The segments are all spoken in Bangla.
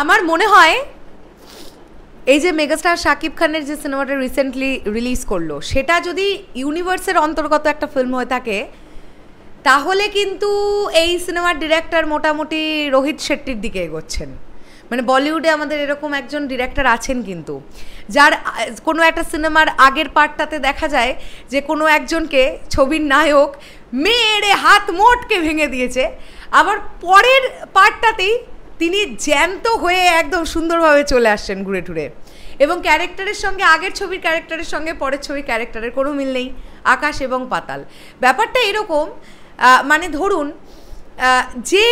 আমার মনে হয় এই যে মেগাস্টার শাকিব খানের যে সিনেমাটা রিসেন্টলি রিলিজ করলো সেটা যদি ইউনিভার্সের অন্তর্গত একটা ফিল্ম হয়ে থাকে তাহলে কিন্তু এই সিনেমার ডিরেক্টর মোটামুটি রোহিত শেট্টির দিকে এগোচ্ছেন। মানে বলিউডে আমাদের এরকম একজন ডিরেক্টর আছেন কিন্তু যার কোনো একটা সিনেমার আগের পার্টটাতে দেখা যায় যে কোনো একজনকে ছবির নায়ক মেরে হাত মোটকে ভেঙে দিয়েছে, আবার পরের পার্টটাতেই তিনি জ্যান্ত হয়ে একদম সুন্দরভাবে চলে আসছেন ঘুরে টুরে, এবং ক্যারেক্টারের সঙ্গে আগের ছবির ক্যারেক্টারের সঙ্গে পরের ছবির ক্যারেক্টারের কোনো মিল নেই, আকাশ এবং পাতাল। ব্যাপারটা এরকম, মানে ধরুন যে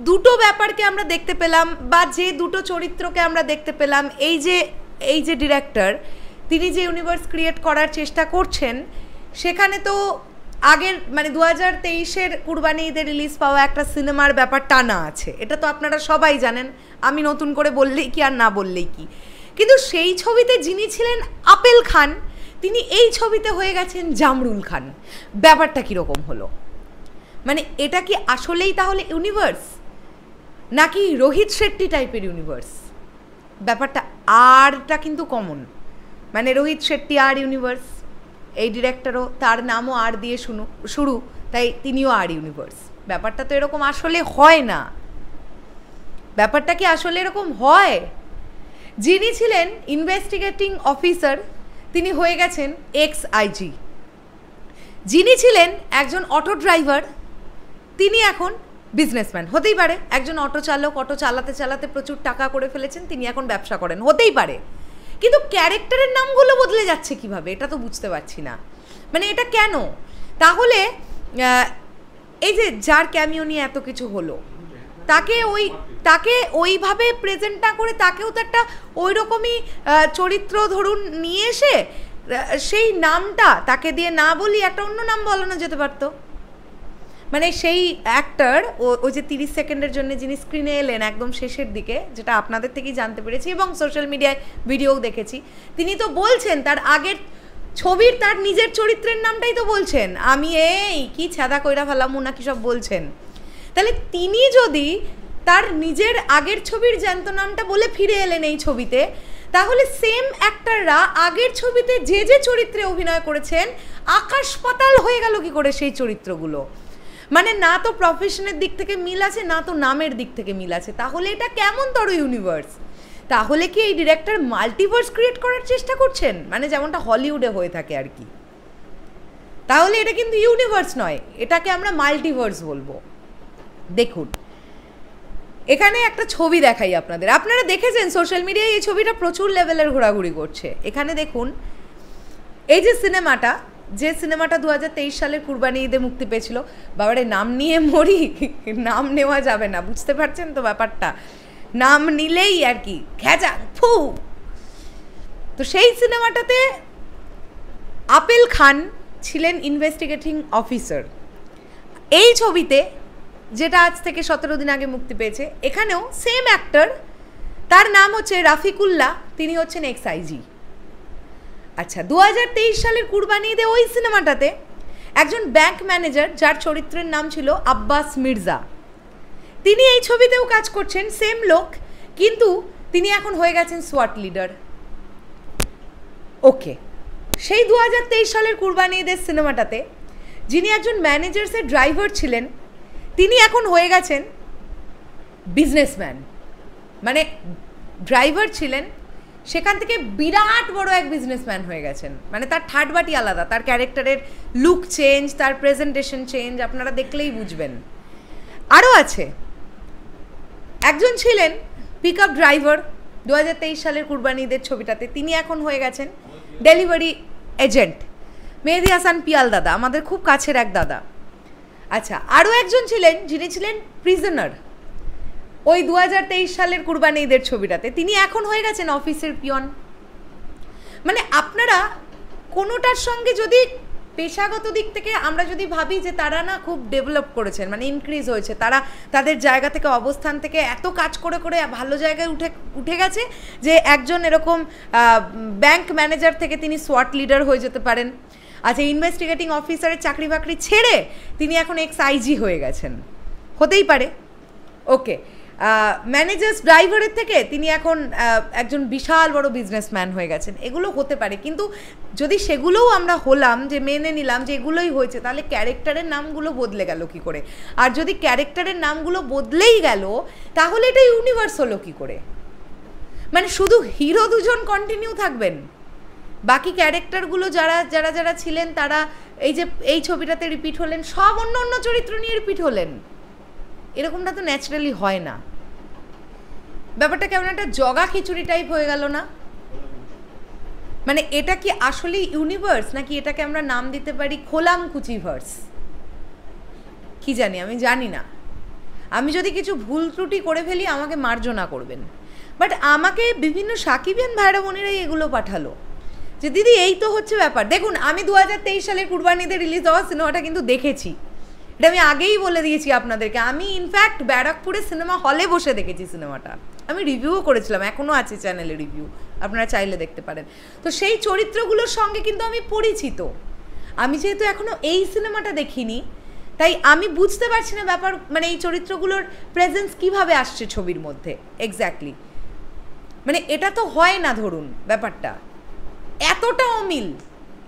দুটো ব্যাপারকে আমরা দেখতে পেলাম বা যে দুটো চরিত্রকে আমরা দেখতে পেলাম, এই যে ডিরেক্টর তিনি যে ইউনিভার্স ক্রিয়েট করার চেষ্টা করছেন সেখানে তো আগের মানে 2023-এর কুরবানি ঈদে রিলিজ পাওয়া একটা সিনেমার ব্যাপার টানা আছে, এটা তো আপনারা সবাই জানেন, আমি নতুন করে বললেই কি আর না বললেই কি। কিন্তু সেই ছবিতে যিনি ছিলেন আপেল খান তিনি এই ছবিতে হয়ে গেছেন জামরুল খান। ব্যাপারটা কীরকম হলো? মানে এটা কি আসলেই তাহলে ইউনিভার্স নাকি রোহিত শেট্টি টাইপের ইউনিভার্স? ব্যাপারটা আরটা কিন্তু কমন, মানে রোহিত শেট্টি আর ইউনিভার্স, এই ডিরেক্টরও তার নামও আর দিয়ে শুরু, তাই তিনিও আর ইউনিভার্স। ব্যাপারটা তো এরকম আসলে হয় না। ব্যাপারটা কি আসলে এরকম হয়? যিনি ছিলেন ইনভেস্টিগেটিং অফিসার তিনি হয়ে গেছেন এক্স আইজি, যিনি ছিলেন একজন অটো ড্রাইভার তিনি এখন বিজনেসম্যান। হতেই পারে একজন অটো চালক অটো চালাতে চালাতে প্রচুর টাকা করে ফেলেছেন, তিনি এখন ব্যবসা করেন, হতেই পারে। কিন্তু ক্যারেক্টারের নামগুলো বদলে যাচ্ছে কিভাবে এটা তো বুঝতে পারছি না। মানে এটা কেন? তাহলে এই যে যার ক্যামিও নিয়ে এত কিছু হলো তাকে ওইভাবে প্রেজেন্ট না করে তাকেও তো একটা ওই রকমই চরিত্র ধরুন নিয়ে এসে সেই নামটা তাকে দিয়ে না বলি একটা অন্য নাম বলানো যেতে পারতো। মানে সেই অ্যাক্টর ওই যে 30 সেকেন্ডের জন্য যিনি স্ক্রিনে এলেন একদম শেষের দিকে, যেটা আপনাদের থেকেই জানতে পেরেছি এবং সোশ্যাল মিডিয়ায় ভিডিও দেখেছি, তিনি তো বলছেন তার আগের ছবির তার নিজের চরিত্রের নামটাই তো বলছেন, আমি এই কি ছাদা কইরা ফেলামু নাকি সব বলছেন। তাহলে তিনি যদি তার নিজের আগের ছবির জ্যান্ত নামটা বলে ফিরে এলেন এই ছবিতে, তাহলে সেম অ্যাক্টররা আগের ছবিতে যে যে চরিত্রে অভিনয় করেছেন আকাশ পাতাল হয়ে গেল কি করে সেই চরিত্রগুলো? মানে না তো প্রফেশনের দিক থেকে মিল আছে না তো নামের দিক থেকে মিল আছে। তাহলে এটা কেমন তর ইউনিভার্স? তাহলে কি এই ডিরেক্টর মাল্টিভার্স ক্রিয়েট করার চেষ্টা করছেন, মানে যেমনটা হলিউডে হয়ে থাকে আর কি? তাহলে এটা কিন্তু ইউনিভার্স নয়, এটাকে আমরা মাল্টিভার্স বলবো। দেখুন এখানে একটা ছবি দেখাই আপনাদের, আপনারা দেখেছেন সোশ্যাল মিডিয়ায় এই ছবিটা প্রচুর লেভেলের ঘোরাঘুরি করছে। এখানে দেখুন এই যে সিনেমাটা, যে সিনেমাটা 2023 সালের কুরবানি ঈদে মুক্তি পেয়েছিল, বাবারে নাম নিয়ে মরি, নাম নেওয়া যাবে না, বুঝতে পারছেন তো ব্যাপারটা, নাম নিলেই আর কি খেজা ফু। তো সেই সিনেমাটাতে আপেল খান ছিলেন ইনভেস্টিগেটিং অফিসার। এই ছবিতে যেটা আজ থেকে 17 দিন আগে মুক্তি পেয়েছে, এখানেও সেম অ্যাক্টর, তার নাম হচ্ছে রাফিকুল্লাহ, তিনি হচ্ছেন এক্স আইজি। আচ্ছা 2023 সালের কুরবানি ঈদে ওই সিনেমাটাতে একজন ব্যাংক ম্যানেজার যার চরিত্রের নাম ছিল আব্বাস মির্জা, তিনি এই ছবিতেও কাজ করছেন, সেম লোক, কিন্তু তিনি এখন হয়ে গেছেন সোয়াট লিডার। ওকে, সেই 2023 সালের কুরবানি ঈদের সিনেমাটাতে যিনি একজন ম্যানেজার্সের ড্রাইভার ছিলেন তিনি এখন হয়ে গেছেন বিজনেসম্যান। মানে ড্রাইভার ছিলেন সেখান থেকে বিরাট বড় এক বিজনেসম্যান হয়ে গেছেন। মানে তার থার্ড বাটি আলাদা, তার ক্যারেক্টারের লুক চেঞ্জ, তার প্রেজেন্টেশন চেঞ্জ, আপনারা দেখলেই বুঝবেন। আরও আছে একজন ছিলেন পিক আপ ড্রাইভার 2023 সালের কুরবানি ঈদের ছবিটাতে, তিনি এখন হয়ে গেছেন ডেলিভারি এজেন্ট, মেহেদি হাসান পিয়াল দাদা, আমাদের খুব কাছের এক দাদা। আচ্ছা আরও একজন ছিলেন যিনি ছিলেন প্রিজনার ওই 2023 সালের কুরবানি ঈদের ছবিটাতে, তিনি এখন হয়ে গেছেন অফিসের পিয়ন। মানে আপনারা কোনোটার সঙ্গে যদি পেশাগত দিক থেকে আমরা যদি ভাবি যে তারা না খুব ডেভেলপ করেছেন, মানে ইনক্রিজ হয়েছে, তারা তাদের জায়গা থেকে অবস্থান থেকে এত কাজ করে করে ভালো জায়গায় উঠে গেছে যে একজন এরকম ব্যাংক ম্যানেজার থেকে তিনি সোয়াট লিডার হয়ে যেতে পারেন। আচ্ছা ইনভেস্টিগেটিং অফিসারের চাকরি বাকরি ছেড়ে তিনি এখন এক্স আইজি হয়ে গেছেন, হতেই পারে। ওকে, ম্যানেজার্স ড্রাইভারের থেকে তিনি এখন একজন বিশাল বড় বিজনেসম্যান হয়ে গেছেন। এগুলো হতে পারে, কিন্তু যদি সেগুলোও আমরা হলাম, যে মেনে নিলাম যে এগুলোই হয়েছে, তাহলে ক্যারেক্টারের নামগুলো বদলে গেল কি করে? আর যদি ক্যারেক্টারের নামগুলো বদলেই গেল, তাহলে এটা ইউনিভার্স হলো কি করে? মানে শুধু হিরো দুজন কন্টিনিউ থাকবেন, বাকি ক্যারেক্টারগুলো যারা যারা যারা ছিলেন তারা এই যে এই ছবিটাতে রিপিট হলেন, সব অন্য অন্য চরিত্র নিয়ে রিপিট হলেন। এরকমটা তো ন্যাচারালি হয় না। ব্যাপারটা কেমন একটা জগা খিচুড়ি টাইপ হয়ে গেল না? মানে এটা কি আসলে ইউনিভার্স, নাকি এটাকে আমরা নাম দিতে পারি খোলাম কুচিভার্স? কি জানি, আমি জানি না। আমি যদি কিছু ভুল ত্রুটি করে ফেলি আমাকে মার্জনা করবেন। বাট আমাকে বিভিন্ন সাকিবিয়ান ভাইরা বোনেরাই এগুলো পাঠালো যে দিদি এই তো হচ্ছে ব্যাপার। দেখুন, আমি 2023 সালের কুরবানিতে রিলিজ হওয়া সিনেমাটা কিন্তু দেখেছি, এটা আমি আগেই বলে দিয়েছি আপনাদেরকে। আমি ইনফ্যাক্ট ব্যারাকপুরে সিনেমা হলে বসে দেখেছি সিনেমাটা, আমি রিভিউও করেছিলাম, এখনও আছে চ্যানেলে রিভিউ, আপনারা চাইলে দেখতে পারেন। তো সেই চরিত্রগুলোর সঙ্গে কিন্তু আমি পরিচিত। আমি যেহেতু এখনও এই সিনেমাটা দেখিনি, তাই আমি বুঝতে পারছি না ব্যাপার, মানে এই চরিত্রগুলোর প্রেজেন্স কিভাবে আসছে ছবির মধ্যে এক্স্যাক্টলি। মানে এটা তো হয় না, ধরুন ব্যাপারটা এতটা অমিল,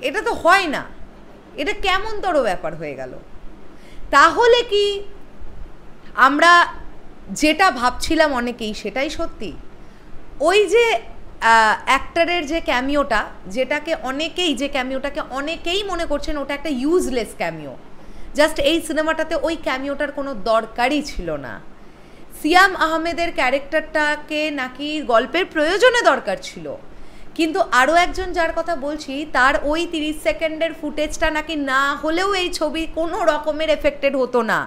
এটা তো হয় না, এটা কেমন তর ব্যাপার হয়ে গেল? তাহলে কি আমরা যেটা ভাবছিলাম অনেকেই সেটাই সত্যি? ওই যে অ্যাক্টরের যে ক্যামিওটা, ক্যামিওটাকে অনেকেই মনে করছেন ওটা একটা ইউজলেস ক্যামিও, জাস্ট এই সিনেমাটাতে ওই ক্যামিওটার কোনো দরকারই ছিল না। সিয়াম আহমেদের ক্যারেক্টারটাকে নাকি গল্পের প্রয়োজনে দরকার ছিল, কিন্তু আরও একজন যার কথা বলছি তার ওই 30 সেকেন্ডের ফুটেজটা নাকি না হলেও এই ছবি কোনো রকমের এফেক্টেড হতো না,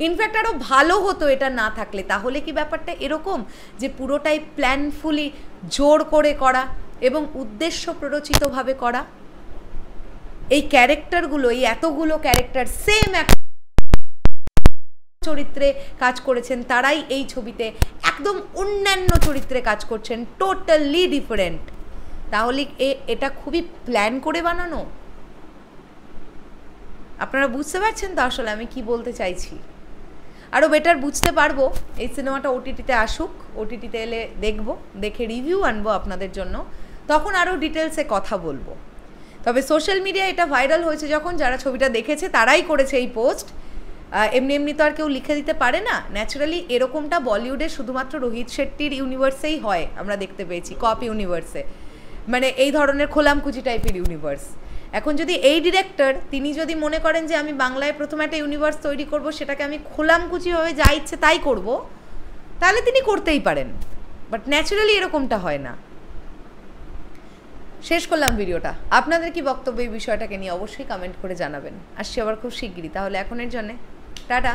ইনফ্যাক্ট আরও ভালো হতো এটা না থাকলে। তাহলে কি ব্যাপারটা এরকম যে পুরোটাই প্ল্যানফুলি জোর করে করা এবং উদ্দেশ্য প্ররোচিতভাবে করা? এই ক্যারেক্টারগুলো, এই এতগুলো ক্যারেক্টার সেম এক চরিত্রে কাজ করেছেন, তারাই এই ছবিতে একদম অন্যান্য চরিত্রে কাজ করছেন, টোটালি ডিফারেন্ট। তাহলে এটা খুবই প্ল্যান করে বানানো। আপনারা বুঝতে পারছেন তো আসলে আমি কি বলতে চাইছি? আরও বেটার বুঝতে পারবো এই সিনেমাটা ওটিটিতে আসুক, ওটিটিতে এলে দেখবো, দেখে রিভিউ আনবো আপনাদের জন্য, তখন আরও ডিটেলসে কথা বলবো। তবে সোশ্যাল মিডিয়ায় এটা ভাইরাল হয়েছে যখন, যারা ছবিটা দেখেছে তারাই করেছে এই পোস্ট। এমনি এমনি তো আর কেউ লিখে দিতে পারে না। ন্যাচারালি এরকমটা বলিউডে শুধুমাত্র রোহিত শেট্টির ইউনিভার্সেই হয়, আমরা দেখতে পেয়েছি কপ ইউনিভার্সে, মানে এই ধরনের খোলামকুচি টাইপের ইউনিভার্স। এখন যদি এই ডিরেক্টর তিনি যদি মনে করেন যে আমি বাংলায় প্রথম একটা ইউনিভার্স তৈরি করব, সেটাকে আমি খোলামকুচিভাবে যা ইচ্ছে তাই করব, তাহলে তিনি করতেই পারেন। বাট ন্যাচারালি এরকমটা হয় না। শেষ করলাম ভিডিওটা। আপনাদের কি বক্তব্য এই বিষয়টাকে নিয়ে অবশ্যই কমেন্ট করে জানাবেন। আসছি আবার খুব শিগগিরই। তাহলে এখনের জন্যে টাটা।